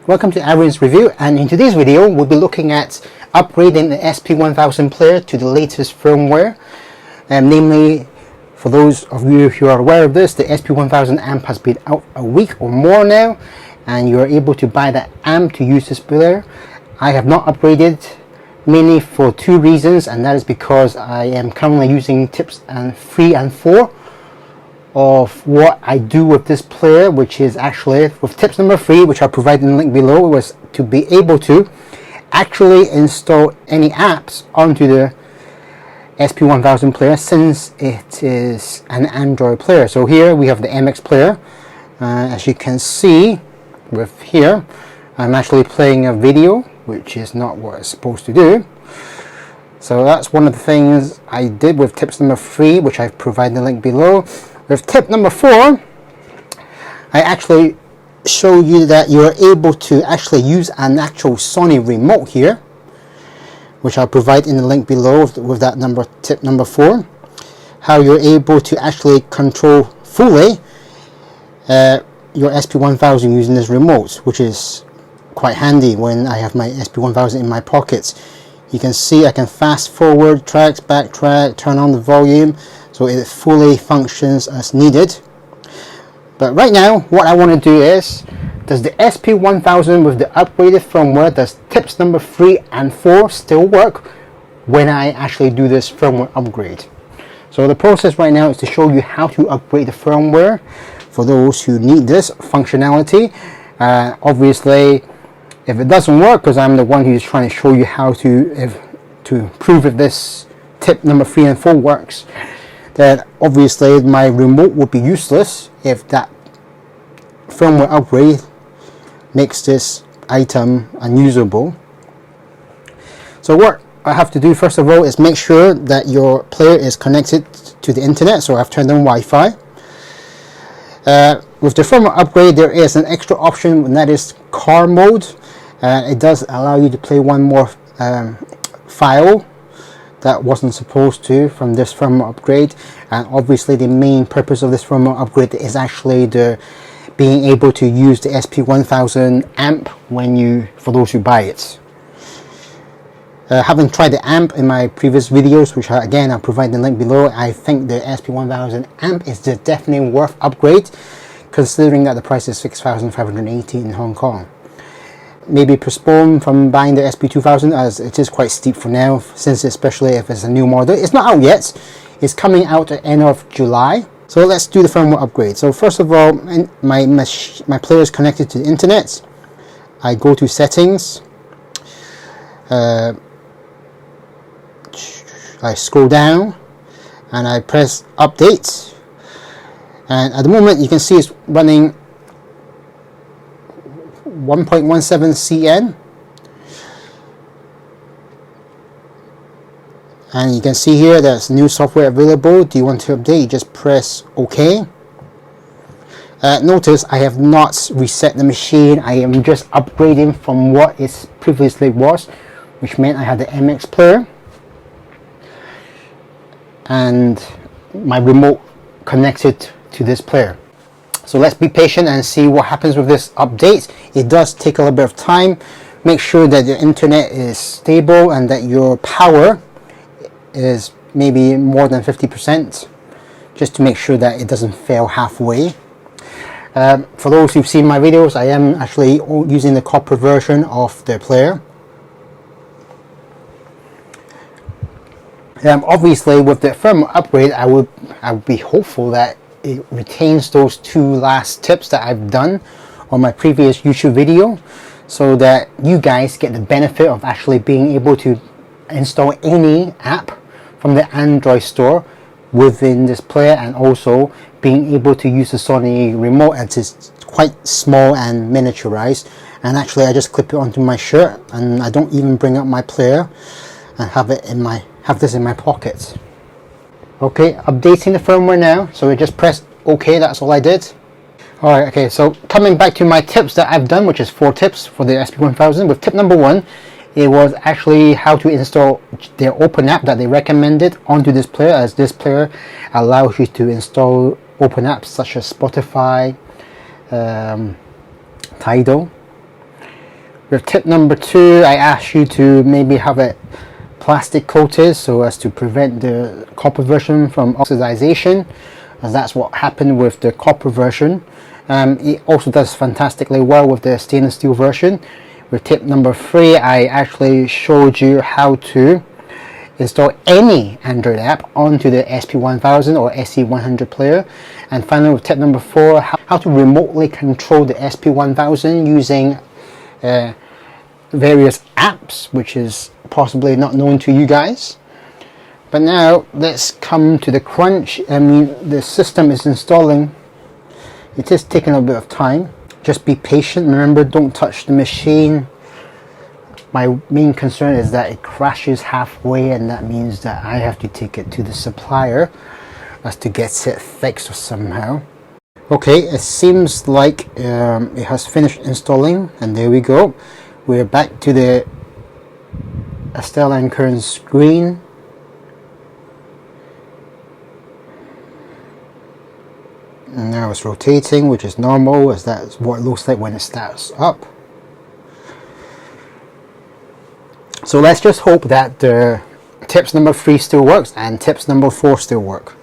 Welcome to Aaron's Review, and in today's video we'll be looking at upgrading the Sp1000 player to the latest firmware. Namely, for those of you who are aware of this, the Sp1000 amp has been out a week or more now, and you are able to buy that amp to use this player. I have not upgraded, mainly for two reasons, and that is because I am currently using tips 3 and 4 of what I do with this player, which is actually with tips number 3, which I'll provide in the link below, was to be able to actually install any apps onto the Sp1000 player, since it is an Android player. So here we have the MX player. As you can see with here, I'm actually playing a video, which is not what it's supposed to do. So that's one of the things I did with tips number 3, which I've provided the link below. With tip number 4, I actually show you that you're able to actually use an actual Sony remote here, which I'll provide in the link below with that tip number 4. How you're able to actually control fully your Sp1000 using this remote, which is quite handy when I have my Sp1000 in my pockets. You can see I can fast forward tracks, backtrack, turn on the volume, so it fully functions as needed. But right now what I want to do is, does the Sp1000 with the upgraded firmware, does tips number 3 and 4 still work when I actually do this firmware upgrade? So the process right now is to show you how to upgrade the firmware for those who need this functionality. Obviously, if it doesn't work, because I'm the one who's trying to show you how to prove if this tip number 3 and 4 works, that obviously my remote would be useless if that firmware upgrade makes this item unusable. So what I have to do first of all is make sure that your player is connected to the internet. So I've turned on Wi-Fi. With the firmware upgrade, there is an extra option, and that is car mode. It does allow you to play one more file that wasn't supposed to from this firmware upgrade. And obviously the main purpose of this firmware upgrade is actually the being able to use the Sp1000 amp for those who buy it. Having tried the amp in my previous videos, which again I'll provide the link below, I think the Sp1000 amp is definitely worth upgrade, considering that the price is 6,580 in Hong Kong. Maybe postpone from buying the Sp2000, as it is quite steep for now, since especially if it's a new model. It's not out yet, it's coming out at the end of July. So let's do the firmware upgrade. So first of all, my player is connected to the internet. I go to settings, I scroll down and I press update, and at the moment you can see it's running 1.17 CN, and you can see here there's new software available. Do you want to update? You just press OK. Notice I have not reset the machine. I am just upgrading from what it previously was, which meant I had the MX player and my remote connected to this player. So let's be patient and see what happens with this update. It does take a little bit of time. Make sure that the internet is stable and that your power is maybe more than 50%, just to make sure that it doesn't fail halfway. For those who've seen my videos, I am actually using the copper version of the player. Obviously with the firmware upgrade, I would be hopeful that it retains those 2 last tips that I've done on my previous YouTube video, so that you guys get the benefit of actually being able to install any app from the Android store within this player, and also being able to use the Sony remote, as it's quite small and miniaturized. And actually I just clip it onto my shirt and I don't even bring up my player and have this in my pocket. Okay, updating the firmware now, so we just press OK, that's all I did. Alright, okay, so coming back to my tips that I've done, which is 4 tips for the Sp1000. With tip number 1, it was actually how to install their open app that they recommended onto this player, as this player allows you to install open apps such as Spotify, Tidal, For tip number 2, I asked you to maybe have it plastic coated so as to prevent the copper version from oxidization, as that's what happened with the copper version. It also does fantastically well with the stainless steel version. With tip number 3, I actually showed you how to install any Android app onto the Sp1000 or SE100 player. And finally, with tip number 4, how to remotely control the Sp1000 using various apps, which is possibly not known to you guys. But now let's come to the crunch. I mean, the system is installing. It is taking a bit of time. Just be patient. Remember, don't touch the machine. My main concern is that it crashes halfway, and that means that I have to take it to the supplier as to get it fixed somehow. Okay, it seems like it has finished installing, and there we go. We're back to the Estelle and Kern screen. And now it's rotating, which is normal, as that's what it looks like when it starts up. So let's just hope that the tips number 3 still works and tips number 4 still work.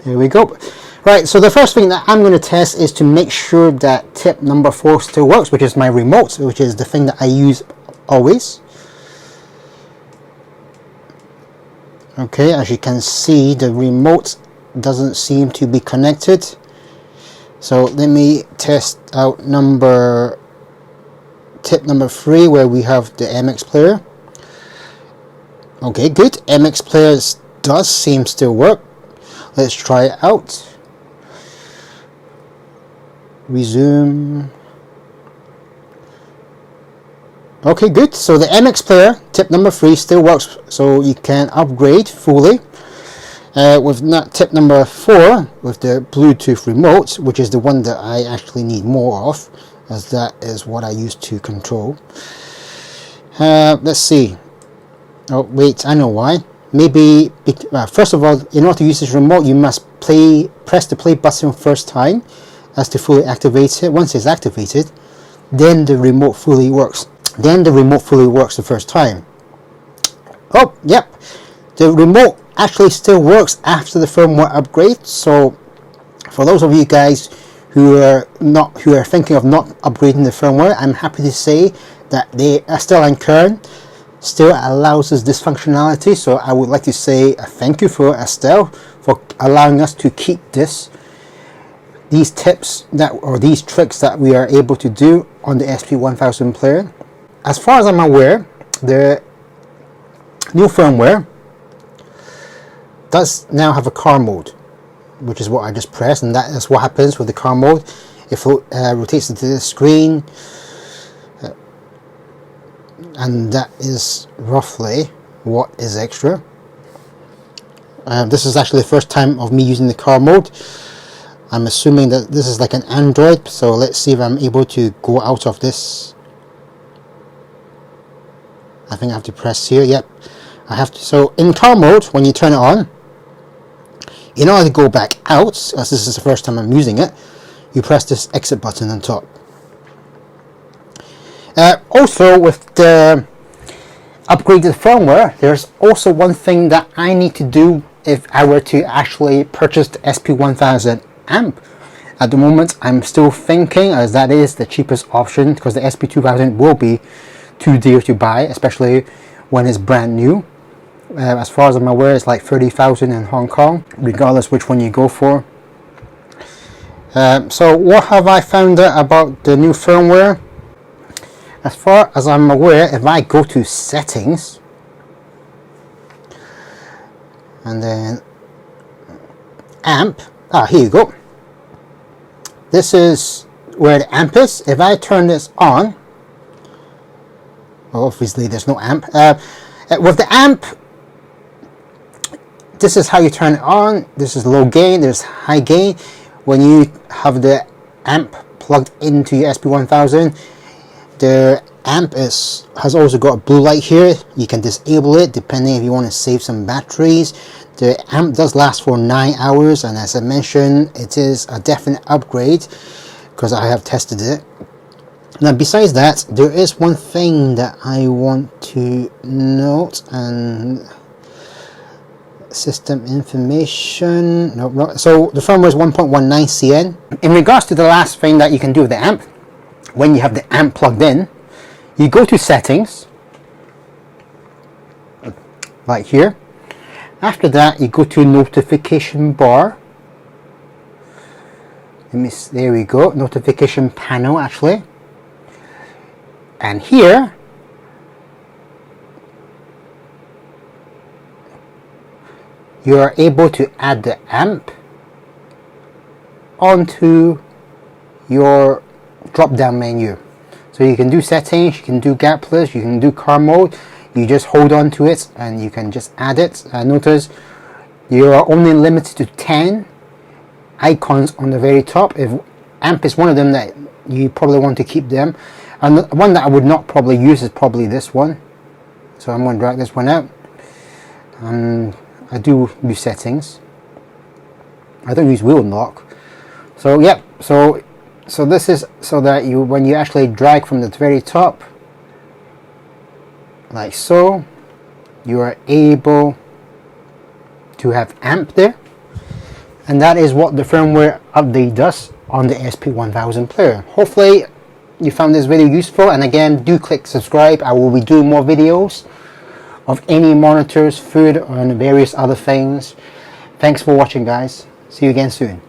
There we go. Right, so the first thing that I'm going to test is to make sure that tip number 4 still works, which is my remote, which is the thing that I use always. Okay, as you can see, the remote doesn't seem to be connected. So let me test out tip number 3, where we have the MX player. Okay, good. MX player does seem still work. Let's try it out. Resume. Okay, good. So the MX player, tip number 3, still works, so you can upgrade fully. With tip number 4, with the Bluetooth remote, which is the one that I actually need more of, as that is what I use to control. Let's see. Oh wait, I know why. Maybe, first of all, in order to use this remote, you must press the play button first time as to fully activate it. Once it's activated, then the remote fully works. The first time. Oh, yep. The remote actually still works after the firmware upgrade. So, for those of you guys who are thinking of not upgrading the firmware, I'm happy to say that the Estelle and Kern still allows us this functionality. So I would like to say a thank you for Estelle for allowing us to keep these tips or these tricks that we are able to do on the Sp1000 player. As far as I'm aware, the new firmware does now have a car mode, which is what I just pressed, and that is what happens with the car mode. It rotates into the screen. And that is roughly what is extra. This is actually the first time of me using the car mode. I'm assuming that this is like an Android, so let's see if I'm able to go out of this. I think I have to press here. Yep, I have to. So in car mode, when you turn it on, in order to go back out, as this is the first time I'm using it, you press this exit button on top. Also, with the upgraded firmware, there's also one thing that I need to do if I were to actually purchase the Sp1000 amp. At the moment, I'm still thinking, as that is the cheapest option, because the Sp2000 will be too dear to buy, especially when it's brand new. As far as I'm aware, it's like 30,000 in Hong Kong, regardless which one you go for. So what have I found out about the new firmware? As far as I'm aware, if I go to settings and then amp, here you go. This is where the amp is. If I turn this on, Well, obviously there's no amp. With the amp, this is how you turn it on. This is low gain, there's high gain. When you have the amp plugged into your SP1000, the amp has also got a blue light here. You can disable it depending if you want to save some batteries. The amp does last for 9 hours, and as I mentioned, it is a definite upgrade because I have tested it. Now besides that, there is one thing that I want to note, and system information, no. So the firmware is 1.19 CN. In regards to the last thing that you can do with the amp, when you have the amp plugged in, you go to settings, right here. After that, you go to notification bar. There we go, notification panel actually. And here, you are able to add the amp onto your drop down menu. So you can do settings, you can do gapless, you can do car mode. You just hold on to it and you can just add it. Notice you are only limited to 10 icons on the very top. If amp is one of them that you probably want to keep them. And the one that I would not probably use is probably this one. So I'm going to drag this one out. I do use settings. I don't use wheel unlock. So yep, so this is so that you, when you actually drag from the very top, like so, you are able to have amp there. And that is what the firmware update does on the SP1000 player. Hopefully you found this video useful, and again, do click subscribe. I will be doing more videos of any monitors, food, and various other things. Thanks for watching, guys. See you again soon.